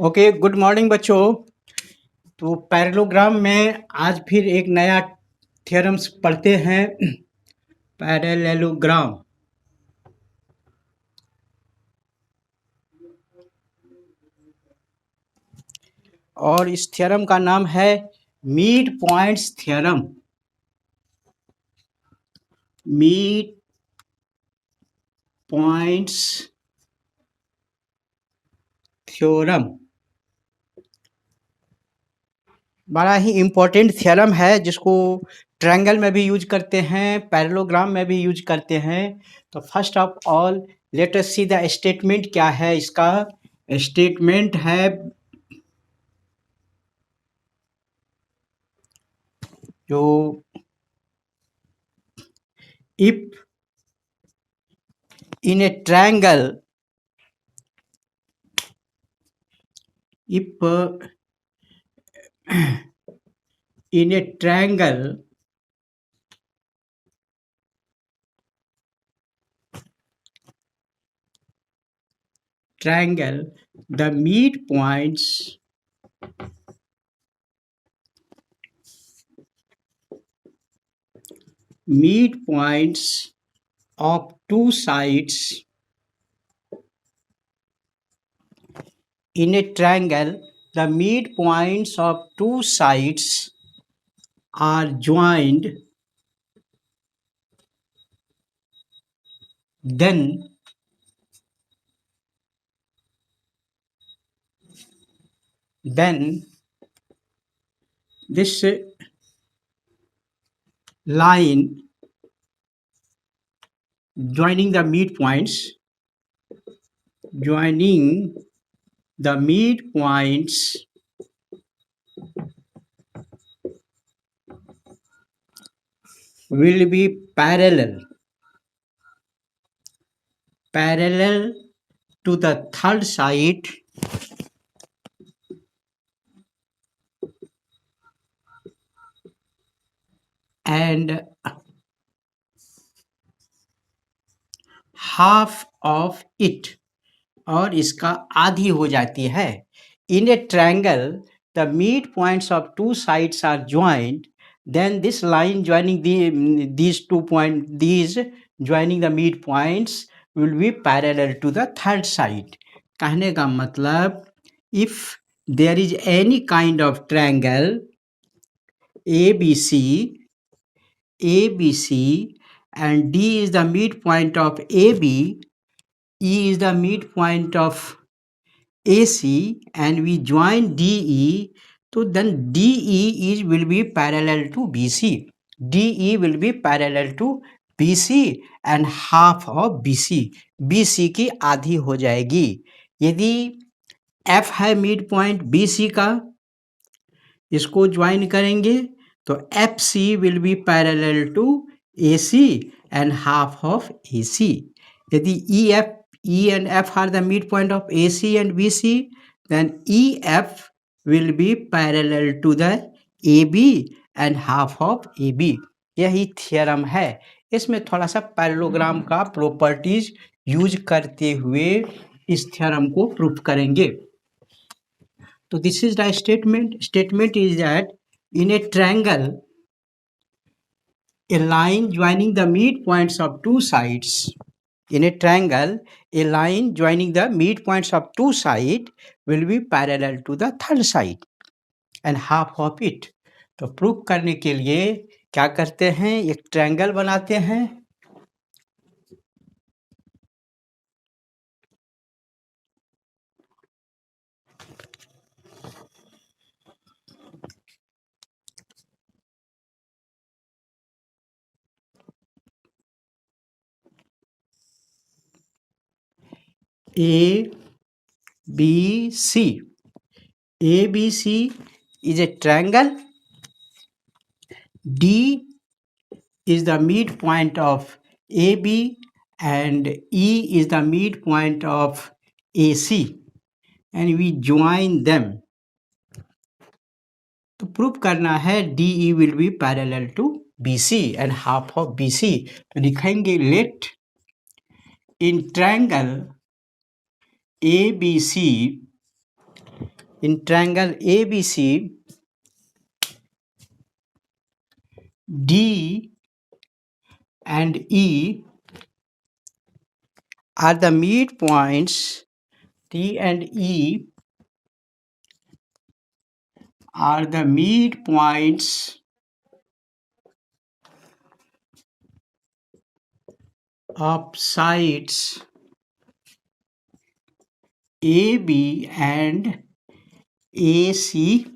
Okay, good morning बच्चों। तो parallelogram में आज फिर एक नया थ्योरम्स पढ़ते हैं। पैरेललोग्राम और इस थ्योरम का नाम है mid points theorem. Mid points theorem बड़ा ही इम्पोर्टेंट थ्योरम है, जिसको ट्रायंगल में भी यूज करते हैं, पैरेललोग्राम में भी यूज करते हैं। तो first of all let us see the statement क्या है। इसका स्टेटमेंट है जो if in a triangle, if in a triangle the midpoints of two sides in a triangle, the midpoints of two sides are joined, then this line joining the midpoints will be parallel to the third side and half of it, और इसका आधी हो जाती है। In a triangle the mid points of two sides are joint, then this line joining these 2 points, these joining the midpoints will be parallel to the third side. कहने का मतलब if there is any kind of triangle ABC and D is the midpoint of AB, E is the midpoint of AC, and we join DE, so then DE will be parallel to BC. DE will be parallel to BC and half of BC. BC की आधी हो जाएगी। यदि F है mid point BC का, इसको join करेंगे तो FC will be parallel to AC and half of AC. यदि E and F are the midpoint of AC and BC, then EF will be parallel to the AB and half of AB. यही theorem है। इसमें थोड़ा सा parallelogram का properties use करते हुए इस थ्योरम को प्रूफ करेंगे। तो this is the statement is that in a triangle, a line joining the midpoints of two sides. In a triangle, a line joining the midpoints of two sides will be parallel to the third side and half of it. तो proof करने के लिए क्या करते हैं, एक triangle बनाते हैं। ABC is a triangle. D is the midpoint of AB and E is the midpoint of AC, and we join them. तो प्रूफ करना है DE will be parallel to BC and half of BC. तो लिखेंगे let in triangle ABC in triangle ABC, D and E are the midpoints. D and E are the midpoints of sides AB and AC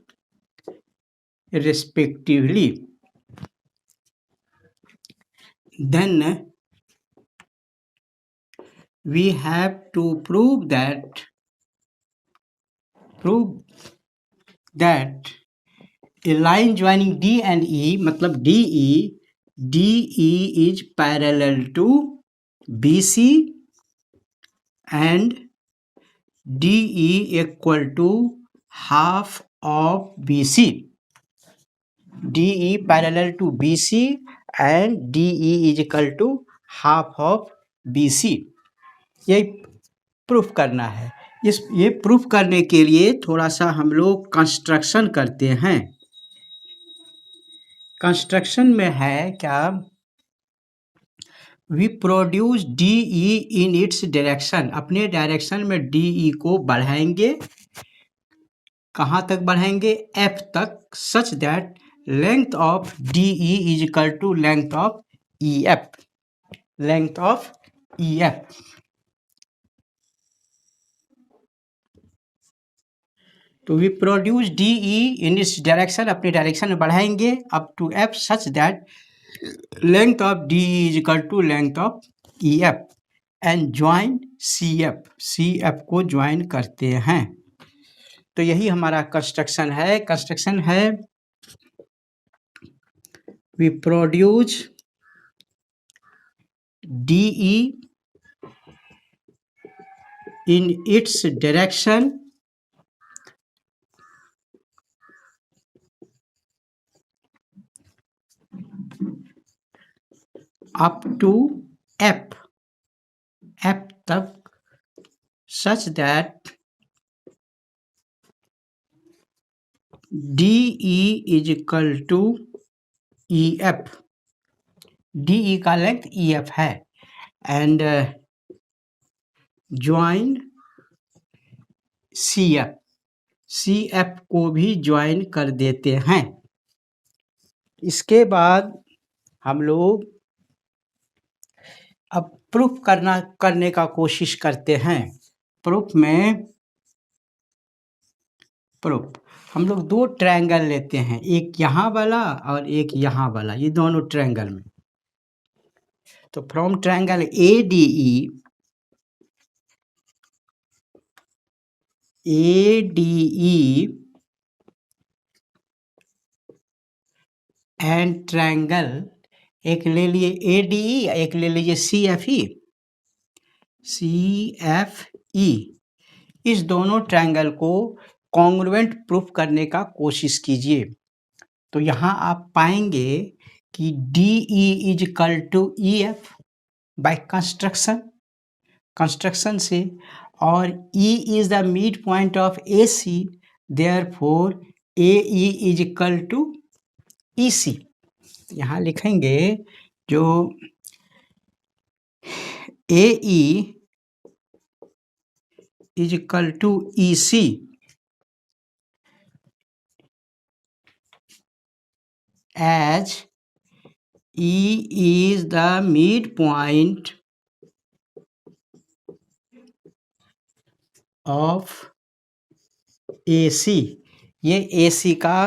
respectively. Then we have to prove that a line joining D and E, मतलब DE is parallel to BC and DE equal to half of BC. DE parallel to BC and DE is equal to half of BC. ये proof करना है. ये proof करने के लिए थोड़ा सा हम लोग कंस्ट्रक्शन करते हैं. कंस्ट्रक्शन में है क्या, we produce DE in its direction. अपने डायरेक्शन में DE को बढ़ाएंगे. कहाँ तक बढ़ाएंगे? F तक, such that length of DE is equal to length of EF. Length of EF. तो we produce DE in its direction, अपने डायरेक्शन में बढ़ाएंगे up to F such that length of DE is equal to length of EF and join CF को join करते हैं. तो यही हमारा कंस्ट्रक्शन है. We produce DE in its direction up to F तक such that DE is equal to EF. DE का length EF है एंड ज्वाइन CF को भी ज्वाइन कर देते हैं. इसके बाद हम लोग अब प्रूफ करने का कोशिश करते हैं. प्रूफ हम लोग दो ट्रायंगल लेते हैं, एक यहाँ वाला और एक यहाँ वाला, ये दोनों ट्रायंगल में. तो from triangle ADE and triangle, एक ले लिए ADE, एक ले लीजिए CFE. इस दोनों ट्रायंगल को कॉन्ग्रुएंट प्रूफ करने का कोशिश कीजिए. तो यहाँ आप पाएंगे कि DE is equal to EF by construction से, और E is the mid point of AC, therefore AE is equal to EC. यहाँ लिखेंगे जो AE is equal to EC as E is the midpoint of AC. ये AC का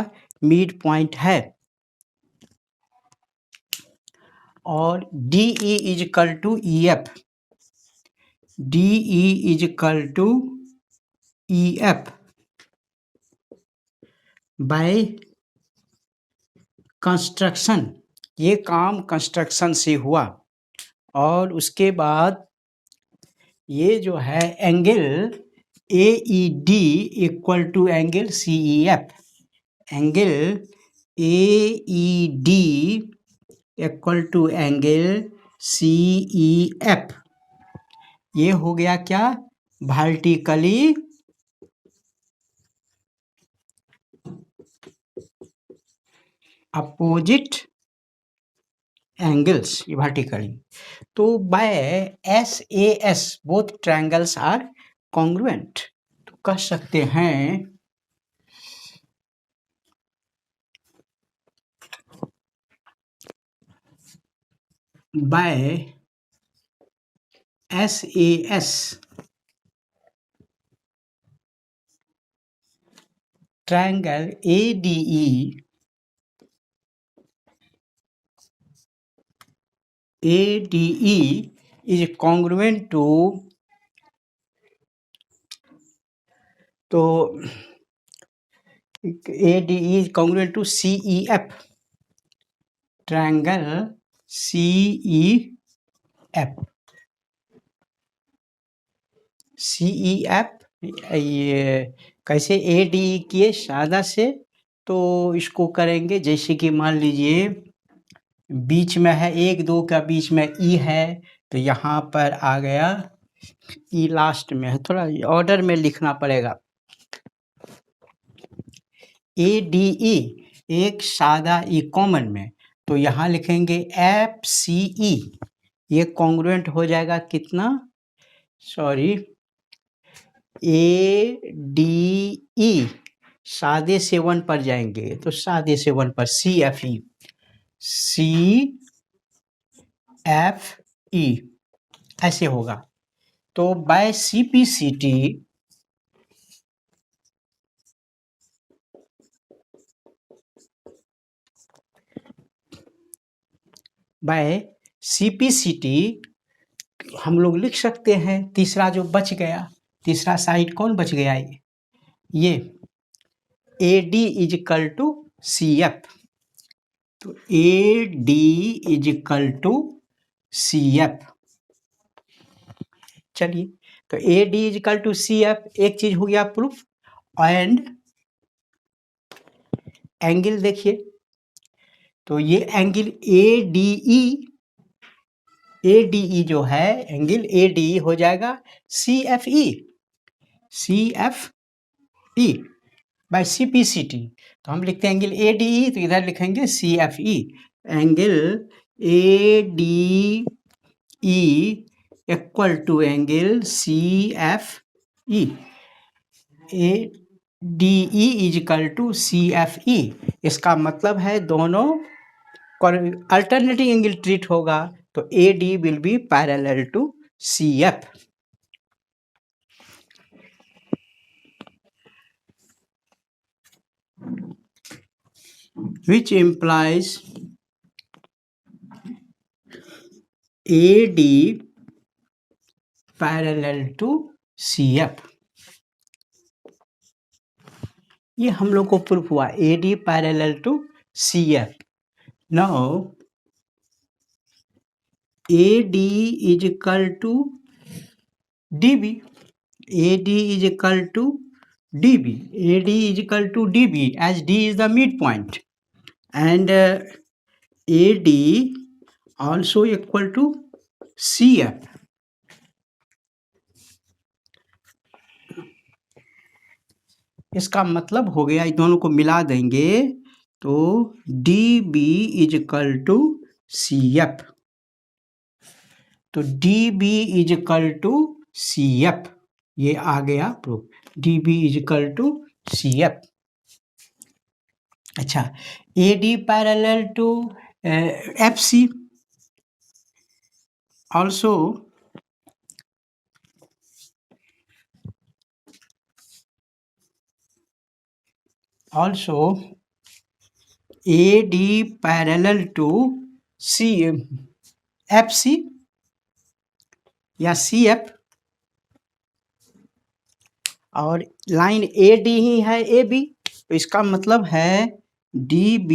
mid point है और DE is equal to EF. DE is equal to EF by construction. ये काम construction से हुआ. और उसके बाद ये जो है angle AED equal to angle CEF. Angle AED equal to angle CEF. ये हो गया क्या? Vertically opposite angles vertically. तो by SAS both triangles are congruent. तो कह सकते हैं by SAS triangle ADE is congruent to, तो ADE is congruent to CEF triangle CEF ये कैसे ADE किए सादा से, तो इसको करेंगे जैसे कि मान लीजिए बीच में है 1-2 का बीच में E है, तो यहाँ पर आ गया E लास्ट में है, थोड़ा ऑर्डर में लिखना पड़ेगा। ADE एक सादा E कॉमन में, तो यहाँ लिखेंगे FCE, ये कॉन्ग्रुएंट हो जाएगा कितना, सॉरी ADE सादे से 1 पर जाएंगे, तो सादे से 1 पर CFE ऐसे होगा। तो बाय CPCT हम लोग लिख सकते हैं तीसरा जो बच गया, तीसरा साइड कौन बच गया, ये AD इजिकल टू CF। तो AD इजिकल टू CF, चलिए तो AD इजिकल टू CF एक चीज हो गया प्रूफ। एंड एंगल देखिए, तो ये एंगल ADE जो है एंगल ADE हो जाएगा CFE बाय CPCT। तो हम लिखते हैं एंगल ADE, तो इधर लिखेंगे CFE। Angle ADE equal to angle CFE, ADE is equal to CFE। इसका मतलब है दोनों अल्टरनेटिंग एंगल ट्रीट होगा, तो AD will be parallel to CF। which implies AD parallel to CF। ये हम लोग को प्रूफ हुआ AD parallel to CF। Now AD is equal to DB, AD is equal to DB, AD is equal to DB as D is the midpoint, and AD also equal to CF। इसका मतलब हो गया, इन दोनों को मिला देंगे तो DB is equal to CF। तो DB is equal to CF, ये आ गया proof, DB is equal to CF। अच्छा, AD parallel to FC also AD parallel to FC या CF, और लाइन AD ही है AB, तो इसका मतलब है DB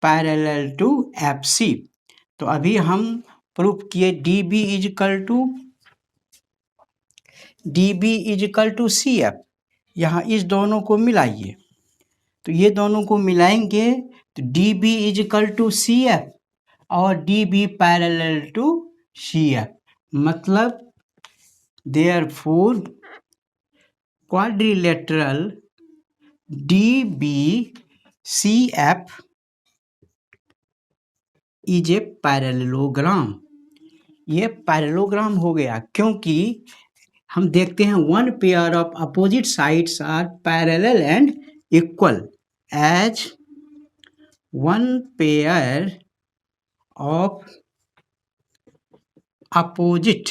पैरेलल टू FC। तो अभी हम प्रूफ किए DB is equal to CF। यहाँ इस दोनों को मिलाइए, तो ये दोनों को मिलाएंगे तो DB is equal to CF और DB पैरेलल टू CF, मतलब therefore quadrilateral DB CF is a parallelogram. ये पैरेललोग्राम हो गया क्योंकि हम देखते हैं one pair of opposite sides are parallel and equal as one pair of opposite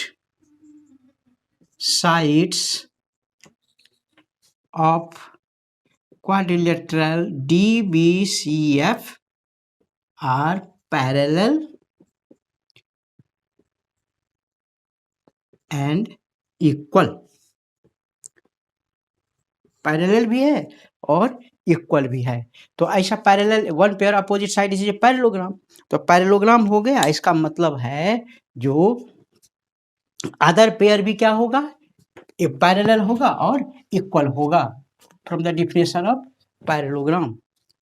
sides of quadrilateral DBCF are parallel and equal। Parallel भी है और इक्वल भी है, तो ऐसा parallel one pair opposite side is parallelogram. तो parallelogram हो गया, इसका मतलब है जो अदर पेयर भी क्या होगा, पैरेलल होगा और इक्वल होगा from the definition of parallelogram.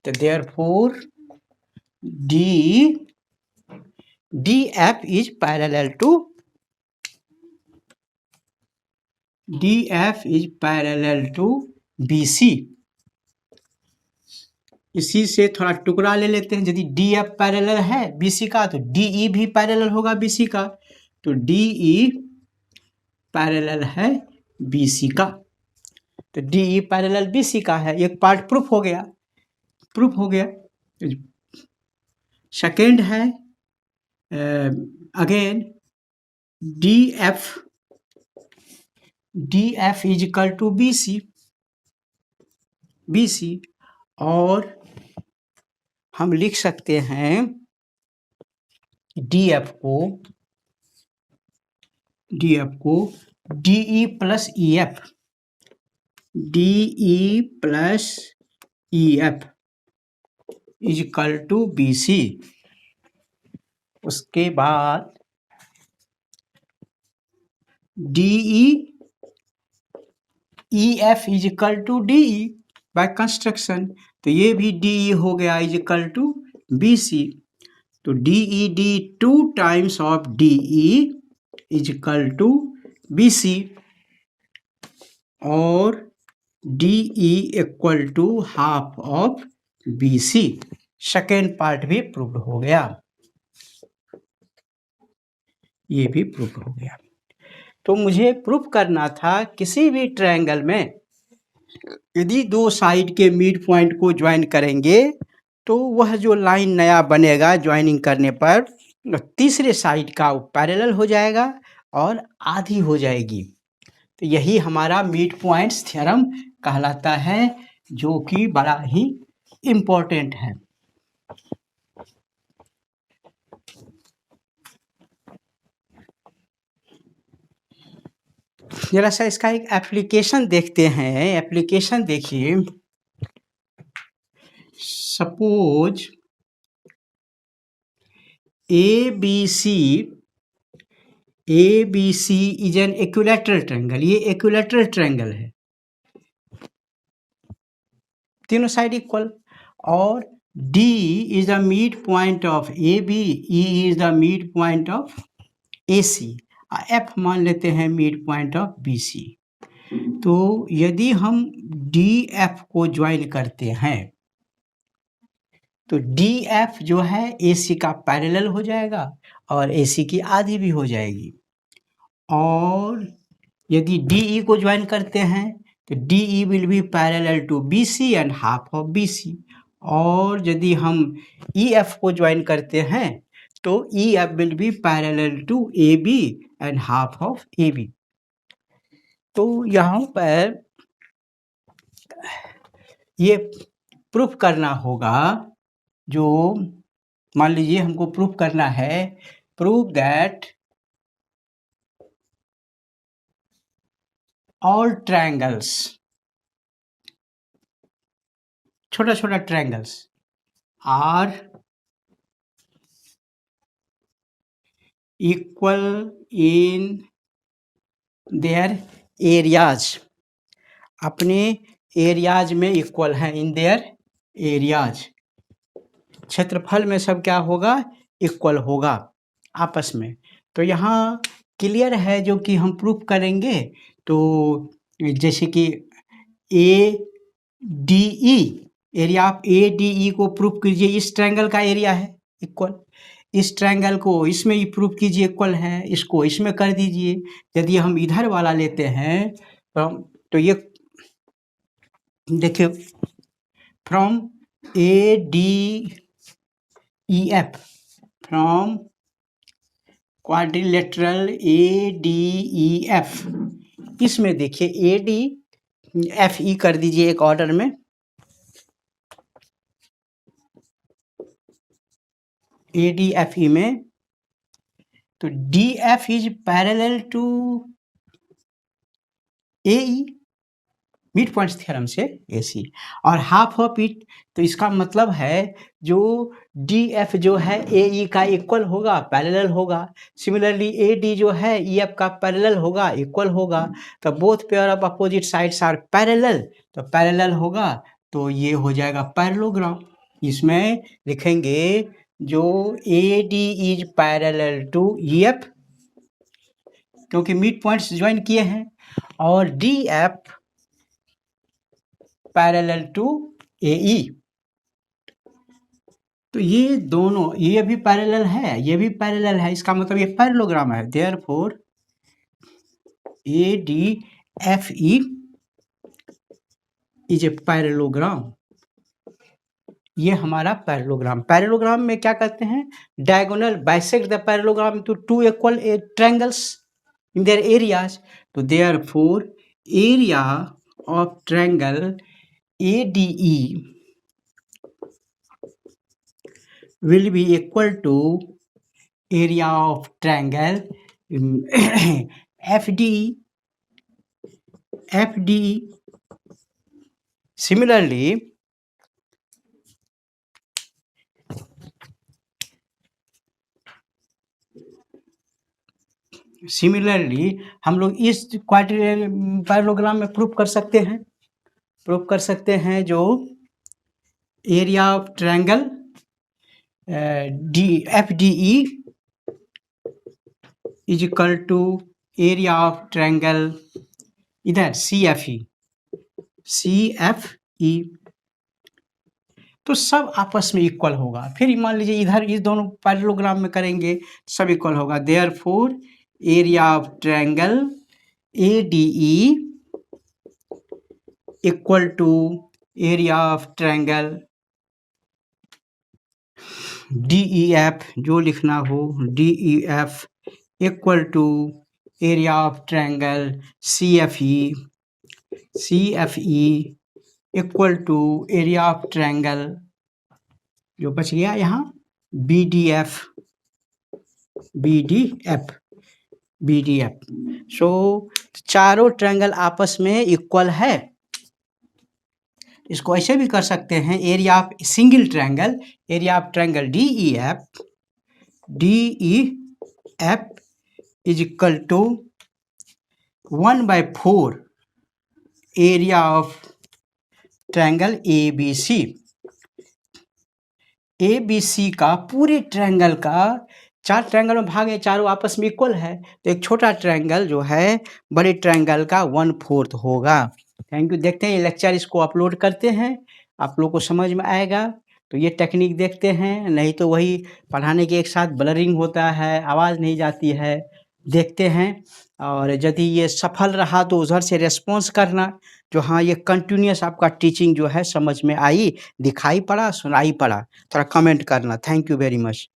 तो therefore DF is parallel to BC। इसी से थोड़ा टुकड़ा ले लेते हैं, यदि DF पैरेलल है BC का तो DE भी पैरेलल होगा BC का, तो DE पैरेलल है BC का, तो DE पैरेलल BC का है। एक पार्ट प्रूफ हो गया। सेकेंड है again DF is equal to BC और हम लिख सकते हैं DF को DE plus EF is equal to BC। उसके बाद EF is equal to DE by construction, तो ये भी DE हो गया इज इक्वल टू BC। तो DE two times of DE is equal to BC और DE equal to half of BC। Second part भी प्रूव हो गया, ये भी प्रूफ हो गया। तो मुझे प्रूफ करना था किसी भी ट्रायंगल में यदि दो साइड के मिड पॉइंट को ज्वाइन करेंगे तो वह जो लाइन नया बनेगा ज्वाइनिंग करने पर तीसरे साइड का पैरेलल हो जाएगा और आधी हो जाएगी। तो यही हमारा मिड पॉइंट्स थ्योरम कहलाता है, जो कि बड़ा ही इम्पोर्टेंट है। जरा सा इसका एक एप्लीकेशन देखते हैं। एप्लीकेशन देखिए, suppose ABC is an equilateral triangle. ये इक्विलैटरल ट्रायंगल है, तीनों साइड इक्वल, और D is the mid point of AB, E is the mid point of AC, F मान लेते हैं मिड पॉइंट ऑफ BC। तो यदि हम DF को ज्वाइन करते हैं तो DF जो है AC का पैरेलल हो जाएगा और AC की आधी भी हो जाएगी। और यदि DE को ज्वाइन करते हैं तो DE will be parallel to BC and half of BC। और यदि हम EF को ज्वाइन करते हैं तो EF will be parallel to AB and half of AB। तो यहाँ पर ये प्रूफ करना होगा, जो मान लीजिए हमको प्रूफ करना है, प्रूव दैट ऑल ट्रायंगल्स, छोटा छोटा triangles are equal in their areas, अपने एरियाज में इक्वल हैं, इन देयर एरियाज, क्षेत्रफल में सब क्या होगा, इक्वल होगा आपस में। तो यहाँ क्लियर है जो कि हम प्रूफ करेंगे। तो जैसे कि ADE area of A D ई को प्रूफ कीजिए, इस ट्रायंगल का एरिया है इक्वल, इस ट्रायंगल को इसमें ही प्रूफ कीजिए इक्वल है, इसको इसमें कर दीजिए। यदि हम इधर वाला लेते हैं तो ये देखिए from A D E F, from quadrilateral A D E F, इसमें देखिए ए डी एफ ई कर दीजिए एक ऑर्डर में, ए डी एफ ई में, तो D F is parallel to A E, mid points theorem से ए सी, और हाफ ऑफ इट, तो इसका मतलब है जो डी एफ जो है ए ई का इक्वल होगा, पैरेलल होगा। सिमिलरली ए डी जो है ई एफ का पैरेलल होगा, इक्वल होगा। तो both pair of opposite sides are parallel, तो पैरेलल होगा तो ये हो जाएगा पैरेललोग्राम। इसमें लिखेंगे जो A D is parallel to E F, क्योंकि मिड पॉइंट्स ज्वाइन किए हैं, और D F parallel to A E. तो ये दोनों, ये भी पैरेलल है, ये भी पैरेलल है, इसका मतलब ये पैरेललोग्राम है। Therefore A D F E is a parallelogram, ये हमारा पैरेललोग्राम। पैरेललोग्राम में क्या करते हैं, diagonal bisect the parallelogram to two equal triangles in their areas. तो therefore area of triangle ADE will be equal to area of triangle FDE. Similarly हम लोग इस पैरेललोग्राम में प्रूफ कर सकते हैं जो area of triangle F D E is equal to area of triangle इधर सी एफ ई, तो सब आपस में इक्वल होगा। फिर मान लीजिए इधर इस दोनों पैरेललोग्राम में करेंगे सब इक्वल होगा। Therefore area of triangle A D E equal to area of triangle D E F, जो लिखना हो D E F equal to area of triangle C F E equal to area of triangle, जो बच गया यहाँ B D F. सो चारों triangle आपस में इक्वल है। इसको ऐसे भी कर सकते हैं, area of single triangle, area of triangle D E F is equal to 1/4 area of triangle A B C का, पूरे ट्रायंगल का, चार ट्रायंगल में भाग है, चारों आपस में इक्वल है, तो एक छोटा ट्रायंगल जो है बड़े ट्रायंगल का 1/4 होगा। Thank you. देखते हैं ये लेक्चर, इसको अपलोड करते हैं, आप लोग को समझ में आएगा तो ये टेक्निक देखते हैं, नहीं तो वही पढ़ाने के एक साथ ब्लरिंग होता है, आवाज़ नहीं जाती है। देखते हैं, और यदि ये सफल रहा तो उधर से रेस्पॉन्स करना, जो हाँ ये कंटिन्यूस आपका टीचिंग जो है समझ में आई, दिखाई पड़ा, सुनाई पड़ा, थोड़ा कमेंट करना। Thank you very much.